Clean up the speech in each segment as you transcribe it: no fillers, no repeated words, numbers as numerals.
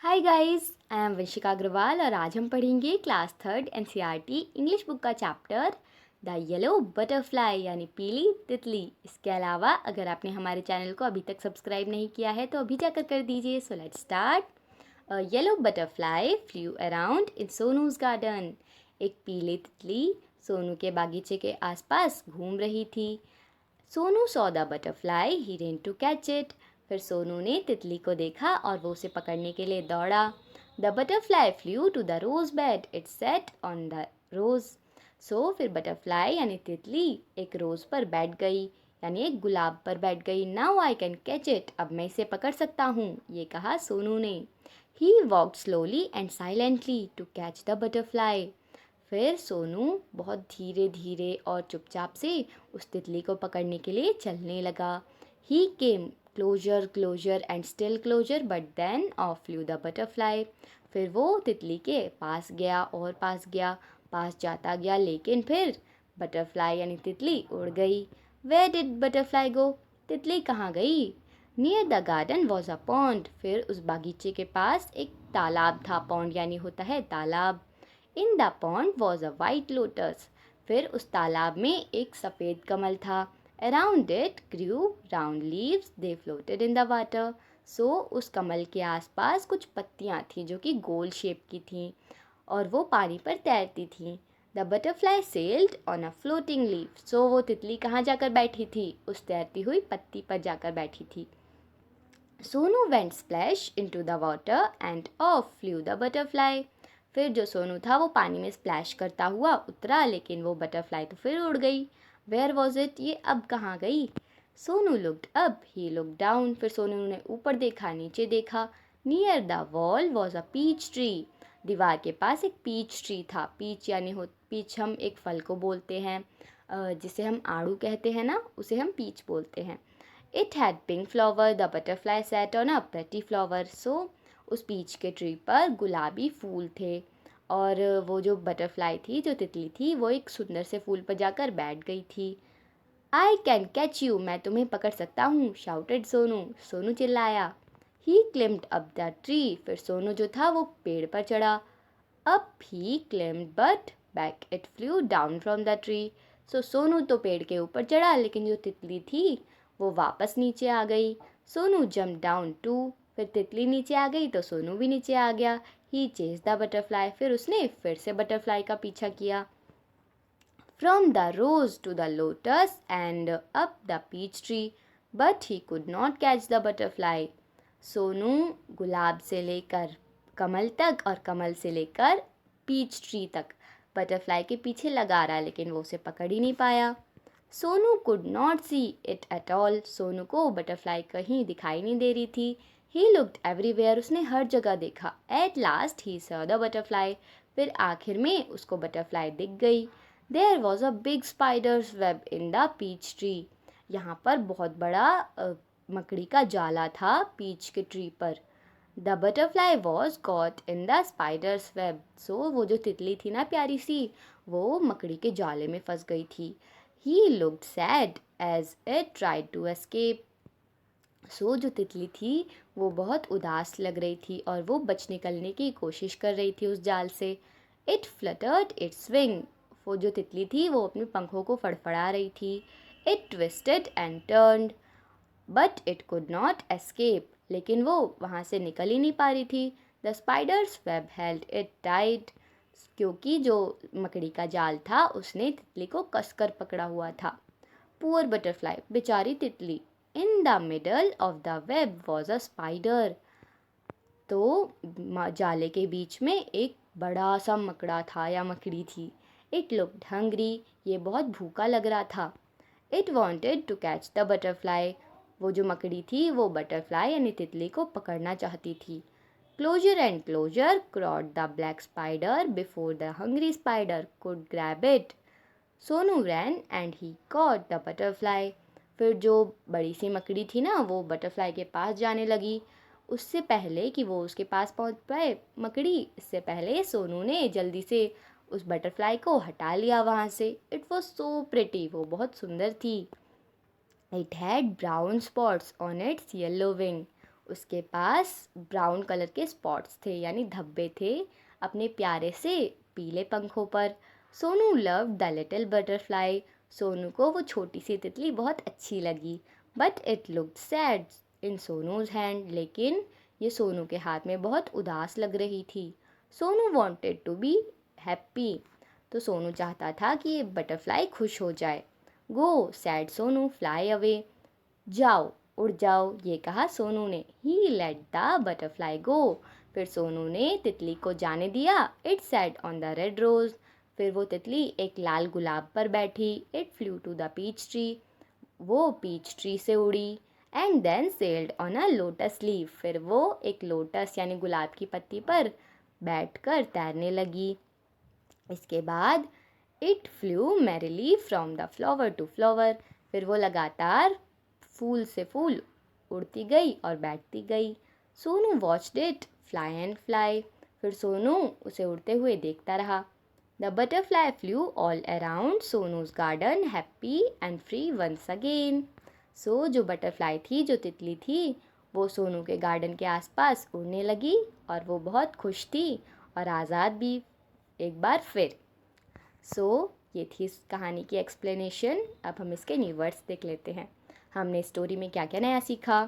Hi guys, I am Vanshika Agrawal और आज हम पढ़ेंगे class third NCERT English book का चैप्टर द येलो बटरफ्लाई यानी पीली तितली। इसके अलावा अगर आपने हमारे चैनल को अभी तक सब्सक्राइब नहीं किया है तो अभी जाकर कर दीजिए। So let's start. A yellow butterfly flu around in सोनूज garden. एक पीली तितली सोनू के बागीचे के आसपास घूम रही थी। Sonu saw the butterfly, he ran to catch it. फिर सोनू ने तितली को देखा और वो उसे पकड़ने के लिए दौड़ा। The butterfly flew to the rose bed, it sat on the rose. So फिर बटरफ्लाई यानी तितली एक रोज पर बैठ गई, यानी एक गुलाब पर बैठ गई। Now I can catch it, अब मैं इसे पकड़ सकता हूँ, ये कहा सोनू ने। He walked slowly and silently to catch the butterfly. फिर सोनू बहुत धीरे धीरे और चुपचाप से उस तितली को पकड़ने के लिए चलने लगा। He came closer closer and still closer but then off flew the butterfly. फिर वो तितली के पास गया और पास गया, पास जाता गया, लेकिन फिर बटरफ्लाई यानी तितली उड़ गई। वेयर डिड बटरफ्लाई गो, तितली कहाँ गई? Near the garden was a pond, फिर उस बागीचे के पास एक तालाब था। पॉन्ड यानी होता है तालाब। In the pond was a white lotus, फिर उस तालाब में एक सफ़ेद कमल था। Around it grew round leaves, they floated in the water. So उस कमल के आसपास कुछ पत्तियाँ थीं जो कि गोल शेप की थीं और वो पानी पर तैरती थीं। The butterfly sailed on a floating leaf, so वो तितली कहाँ जाकर बैठी थी? उस तैरती हुई पत्ती पर जाकर बैठी थी। Sonu went splash into the water end of flew the butterfly. फिर जो सोनू था वो पानी में स्प्लैश करता हुआ उतरा, लेकिन वो बटरफ्लाई तो फिर उड़ गई। वेयर वॉज इट, ये अब कहाँ गई? Sonu looked up, he looked down. फिर सोनू ने ऊपर देखा, नीचे देखा। Near the wall was a peach tree, दीवार के पास एक पीच ट्री था। पीच यानी पीच हम एक फल को बोलते हैं, जिसे हम आड़ू कहते हैं ना, उसे हम पीच बोलते हैं। It had pink flower, the butterfly sat on a pretty flower. So उस पीच के ट्री पर गुलाबी फूल थे और वो जो बटरफ्लाई थी, जो तितली थी, वो एक सुंदर से फूल पर जाकर बैठ गई थी। आई कैन कैच यू, मैं तुम्हें पकड़ सकता हूँ, शाउटेड सोनू, सोनू चिल्लाया। He climbed up the tree, फिर सोनू जो था वो पेड़ पर चढ़ा। Up he climbed but back it flew down from the tree. So Sonu तो पेड़ के ऊपर चढ़ा, लेकिन जो तितली थी वो वापस नीचे आ गई। सोनू जम्प डाउन टू, फिर तितली नीचे आ गई तो सोनू भी नीचे आ गया। ही चेज द बटरफ्लाई, फिर उसने फिर से बटरफ्लाई का पीछा किया। From the rose to the lotus and up the peach tree, but he could not catch the butterfly. Sonu गुलाब से लेकर कमल तक और कमल से लेकर पीच ट्री तक बटरफ्लाई के पीछे लगा रहा, लेकिन वो उसे पकड़ ही नहीं पाया। Sonu could not see it at all, Sonu को बटरफ्लाई कहीं दिखाई नहीं दे रही थी। ही लुक्ड एवरीवेयर, उसने हर जगह देखा। At last he saw the butterfly, फिर आखिर में उसको बटरफ्लाई दिख गई। There was a big spider's web in the peach tree, यहाँ पर बहुत बड़ा मकड़ी का जाला था पीच के ट्री पर। The butterfly was caught in the spider's web, so वो जो तितली थी ना प्यारी सी, वो मकड़ी के जाले में फंस गई थी। He looked sad as it tried to escape, so जो तितली थी वो बहुत उदास लग रही थी और वो निकलने की कोशिश कर रही थी उस जाल से। इट फ्लटर्ड इट्स विंग, वो जो तितली थी वो अपने पंखों को फड़फड़ा रही थी। It twisted and turned but it could not escape, लेकिन वो वहाँ से निकल ही नहीं पा रही थी। The spider's web held it tight, क्योंकि जो मकड़ी का जाल था उसने तितली को कसकर पकड़ा हुआ था। पुअर बटरफ्लाई, बेचारी तितली। In the middle of the web was a spider, तो जाले के बीच में एक बड़ा सा मकड़ा था या मकड़ी थी। इट लुक्ड हंग्री, ये बहुत भूखा लग रहा था। It wanted to catch the butterfly, वो जो मकड़ी थी वो बटरफ्लाई यानी तितली को पकड़ना चाहती थी। Closer and closer crawled the black spider before the hungry spider could grab it. Sonu ran and he caught the butterfly, फिर जो बड़ी सी मकड़ी थी ना वो बटरफ्लाई के पास जाने लगी। उससे पहले कि वो उसके पास पहुंच पाए मकड़ी, इससे पहले सोनू ने जल्दी से उस बटरफ्लाई को हटा लिया वहाँ से। इट वॉज सो प्रिटी, वो बहुत सुंदर थी। It had brown spots on it's yellow wing, उसके पास ब्राउन कलर के स्पॉट्स थे यानी धब्बे थे अपने प्यारे से पीले पंखों पर। Sonu loved the little butterfly. Sonu को वो छोटी सी तितली बहुत अच्छी लगी। But it looked sad in सोनूज hand. लेकिन ये सोनू के हाथ में बहुत उदास लग रही थी। Sonu wanted to be happy. तो सोनू चाहता था कि ये बटरफ्लाई खुश हो जाए। Go said Sonu fly away. जाओ उड़ जाओ, ये कहा सोनू ने। He let the butterfly go. फिर सोनू ने तितली को जाने दिया। It sat on the red rose. फिर वो तितली एक लाल गुलाब पर बैठी। It flew to the peach tree. वो पीच ट्री से उड़ी। And then sailed on a lotus leaf. फिर वो एक लोटस यानी गुलाब की पत्ती पर बैठकर तैरने लगी। इसके बाद it flew merrily from the flower to flower. फिर वो लगातार फूल से फूल उड़ती गई और बैठती गई। Sonu watched it fly and fly. फिर सोनू उसे उड़ते हुए देखता रहा। The butterfly flew all around Sonu's garden happy and free once again. So जो बटरफ्लाई थी, जो तितली थी, वो सोनू के गार्डन के आसपास उड़ने लगी और वो बहुत खुश थी और आज़ाद भी एक बार फिर। ये थी इस कहानी की एक्सप्लेनेशन। अब हम इसके न्यू वर्ड्स देख लेते हैं। हमने स्टोरी में क्या क्या नया सीखा।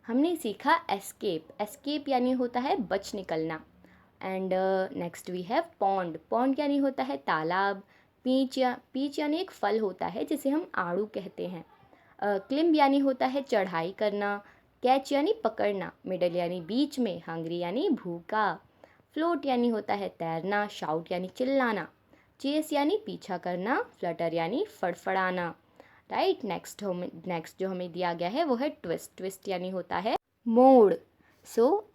हमने सीखा एस्केप। एस्केप यानी होता है बच निकलना। And next we have pond. Pond यानी होता है तालाब। पीच यानी एक फल होता है जिसे हम आड़ू कहते हैं। क्लिम्ब यानी होता है चढ़ाई करना। कैच यानी पकड़ना। मिडल यानी बीच में। हंग्री यानी भूखा। फ्लोट यानी होता है तैरना। शाउट यानी चिल्लाना। चेस यानी पीछा करना। फ्लटर यानी फड़फड़ाना। राइट। नेक्स्ट जो हमें दिया गया है वो है ट्विस्ट। ट्विस्ट यानी होता है मोड़।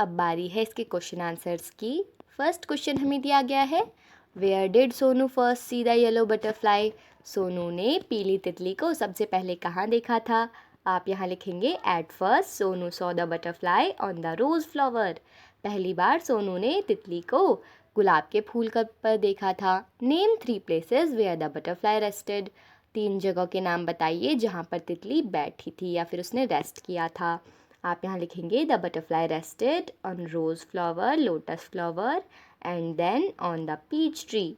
अब बारी है इसके क्वेश्चन आंसर्स की। फर्स्ट क्वेश्चन हमें दिया गया है, where did Sonu first see the yellow butterfly. Sonu ने पीली तितली को सबसे पहले कहाँ देखा था। आप यहाँ लिखेंगे at first Sonu saw the butterfly on the rose flower. पहली बार सोनू ने तितली को गुलाब के फूल पर देखा था। Name 3 places where the butterfly rested. 3 जगह के नाम बताइए जहाँ पर तितली बैठी थी या फिर उसने रेस्ट किया था। आप यहाँ लिखेंगे the butterfly rested on rose flower, lotus flower and then on the peach tree.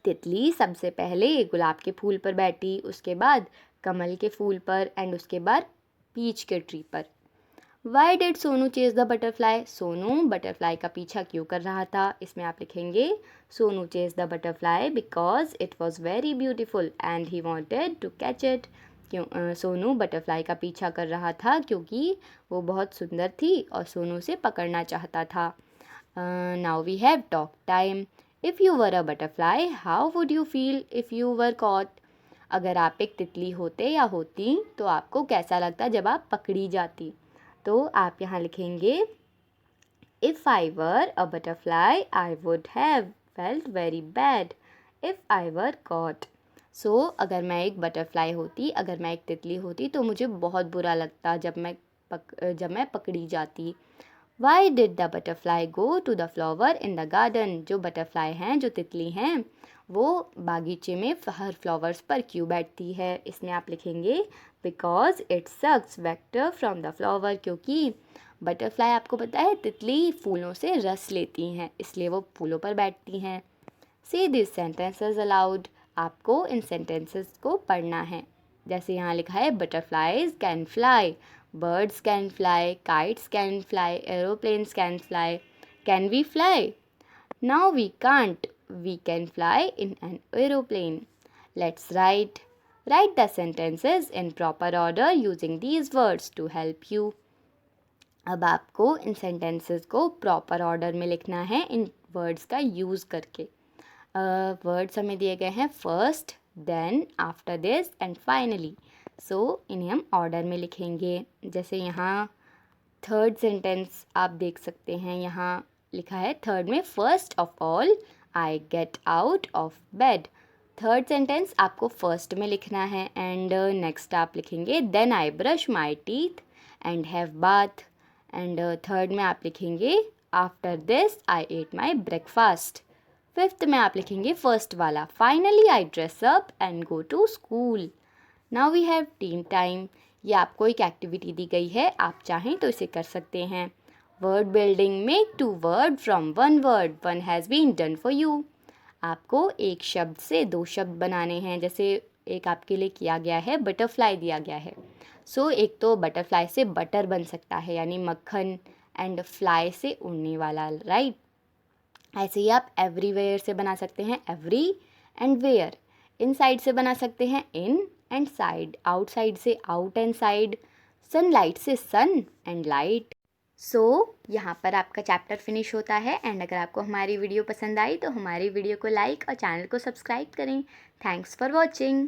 तितली सबसे पहले गुलाब के फूल पर बैठी, उसके बाद कमल के फूल पर एंड उसके बाद पीच के ट्री पर। Why did Sonu chase the butterfly. Sonu butterfly का पीछा क्यों कर रहा था। इसमें आप लिखेंगे Sonu chase the butterfly because it was very beautiful and he wanted to catch it. Sonu butterfly का पीछा कर रहा था क्योंकि वो बहुत सुंदर थी और सोनू से पकड़ना चाहता था। Now we have talk time. If you were a butterfly how would you feel if you were caught. अगर आप एक तितली होते या होती तो आपको कैसा लगता जब आप पकड़ी जाती। तो आप यहाँ लिखेंगे if I were a butterfly I would have felt very bad if I were caught. अगर मैं एक बटरफ्लाई होती, अगर मैं एक तितली होती तो मुझे बहुत बुरा लगता जब मैं पकड़ी जाती। Why did the butterfly go to the flower in the garden. जो बटरफ्लाई हैं, जो तितली हैं, वो बागीचे में हर फ्लावर्स पर क्यों बैठती है। इसमें आप लिखेंगे because it sucks nectar from the flower. क्योंकि बटरफ्लाई, आपको पता है, तितली फूलों से रस लेती हैं, इसलिए वो फूलों पर बैठती हैं। से दिस सेंटेंसेस अलाउड। आपको इन सेंटेंसेस को पढ़ना है। जैसे यहाँ लिखा है butterflies can fly, birds can fly, kites can fly, aeroplanes can fly. Can we fly? Now we can't. We can fly in an aeroplane. Let's write. Write the sentences in proper order using these words to help you. अब आपको इन sentences को proper order में लिखना है इन words का use करके। Words हमें दिए गए हैं first, then, after this and finally. इन्हें हम ऑर्डर में लिखेंगे। जैसे यहाँ थर्ड सेंटेंस आप देख सकते हैं, यहाँ लिखा है थर्ड में first of all I get out of bed. Third sentence आपको फर्स्ट में लिखना है एंड नेक्स्ट आप लिखेंगे then I brush my teeth and have bath and third में आप लिखेंगे after this I ate my breakfast. Fifth में आप लिखेंगे फर्स्ट वाला finally I dress up and go to school. Now we have team time. ये आपको एक एक्टिविटी दी गई है, आप चाहें तो इसे कर सकते हैं। वर्ड बिल्डिंग में 2 word from 1 word, 1 has been done for you. आपको एक शब्द से 2 शब्द बनाने हैं। जैसे एक आपके लिए किया गया है, बटरफ्लाई दिया गया है। सो एक तो बटरफ्लाई से बटर बन सकता है यानी मक्खन, एंड फ्लाई से उड़ने वाला, राइट। ऐसे ही आप एवरीवेयर से बना सकते हैं, एवरी एंड वेयर। इनसाइड से बना सकते हैं, इन एंड साइड। आउटसाइड से आउट एंड साइड। सनलाइट से सन एंड लाइट। सो यहाँ पर आपका चैप्टर फिनिश होता है। एंड अगर आपको हमारी वीडियो पसंद आई तो हमारी वीडियो को लाइक और चैनल को सब्सक्राइब करें। Thanks for watching.